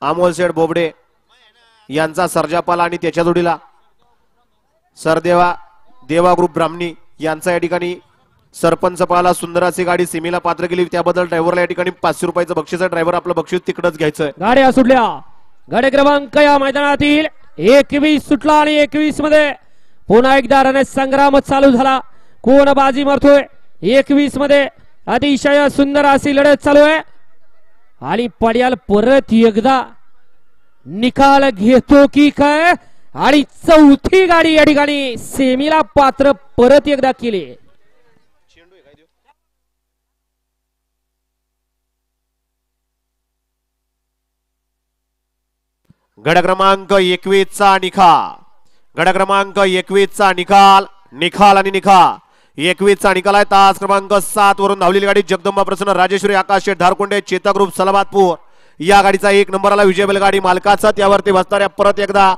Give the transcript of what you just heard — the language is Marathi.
अमोल शेठ बोबडे यांचा सर्जापाला आणि त्याच्या जोडीला सरदेवा देवा ग्रुप ब्राह्मणी यांचा या ठिकाणी सरपंच पाला सुंदर अशी गाडी सीमेला पात्र केली त्याबद्दल ड्रायव्हरला या ठिकाणी 500 रुपयाचं बक्षीस आहे. ड्रायव्हर आपलं बक्षीस तिकडच घ्यायचं. गाड्या सुटल्या. गाडी क्रमांक या मैदानातील 21 सुटला आणि 21 मध्ये पुन्हा एकदा रणसंग्राम चालू झाला. कोण बाजी मारतोय 21 मध्ये अतिशय सुंदर अशी लढत चालू आहे आणि पड्याल परत एकदा निकाल घेतो की काय आणि चौथी गाडी या ठिकाणी सेमीला पात्र परत एकदा केली. गड क्रमांक 21 चा निकाल. गड क्रमांक 21 चा निकाल. निकाल आणि निकाल 21 चा निकाल आहे. तास क्रमांक 7 वरून धावलेली गाडी जगदंबा प्रसन्न राजेश्वरी आकाश शेठ धारकोंडे चेता ग्रुप सलाबादपूर या गाडीचा 1 नंबरला विजय बैलगाडी मालकाचा त्यावरती बसणाऱ्या परत एकदा